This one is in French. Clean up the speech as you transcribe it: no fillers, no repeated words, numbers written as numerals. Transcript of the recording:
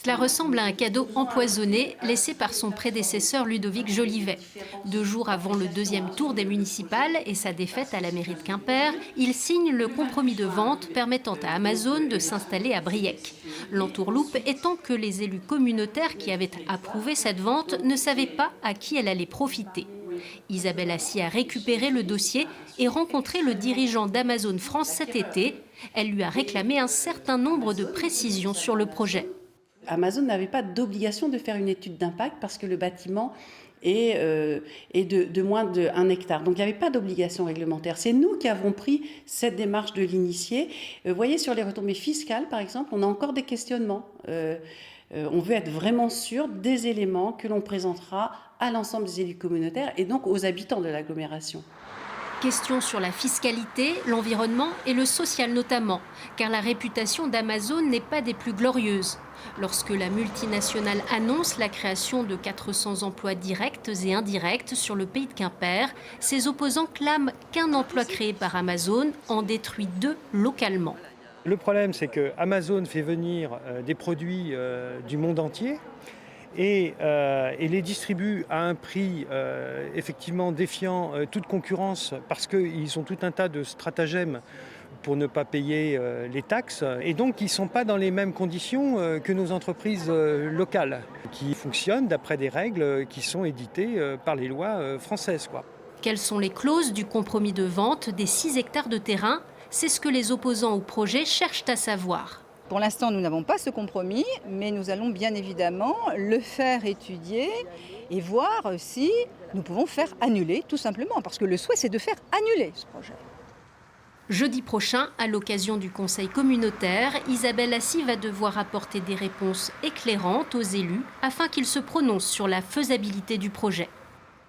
Cela ressemble à un cadeau empoisonné laissé par son prédécesseur Ludovic Jolivet. 2 jours avant le deuxième tour des municipales et sa défaite à la mairie de Quimper, il signe le compromis de vente permettant à Amazon de s'installer à Briec. L'entourloupe étant que les élus communautaires qui avaient approuvé cette vente ne savaient pas à qui elle allait profiter. Isabelle Assy a récupéré le dossier et rencontré le dirigeant d'Amazon France cet été. Elle lui a réclamé un certain nombre de précisions sur le projet. Amazon n'avait pas d'obligation de faire une étude d'impact parce que le bâtiment est de moins d'1 hectare. Donc il n'y avait pas d'obligation réglementaire. C'est nous qui avons pris cette démarche de l'initier. Vous voyez, sur les retombées fiscales, par exemple, on a encore des questionnements. On veut être vraiment sûr des éléments que l'on présentera à l'ensemble des élus communautaires et donc aux habitants de l'agglomération. Question sur la fiscalité, l'environnement et le social notamment, car la réputation d'Amazon n'est pas des plus glorieuses. Lorsque la multinationale annonce la création de 400 emplois directs et indirects sur le pays de Quimper, ses opposants clament qu'un emploi créé par Amazon en détruit 2 localement. Le problème, c'est que Amazon fait venir des produits du monde entier et les distribue à un prix effectivement défiant toute concurrence parce qu'ils ont tout un tas de stratagèmes pour ne pas payer les taxes. Et donc, ils ne sont pas dans les mêmes conditions que nos entreprises locales, qui fonctionnent d'après des règles qui sont éditées par les lois françaises, quoi. Quelles sont les clauses du compromis de vente des 6 hectares de terrain? C'est ce que les opposants au projet cherchent à savoir. Pour l'instant, nous n'avons pas ce compromis, mais nous allons bien évidemment le faire étudier et voir si nous pouvons faire annuler, tout simplement, parce que le souhait, c'est de faire annuler ce projet. Jeudi prochain, à l'occasion du conseil communautaire, Isabelle Assy va devoir apporter des réponses éclairantes aux élus afin qu'ils se prononcent sur la faisabilité du projet.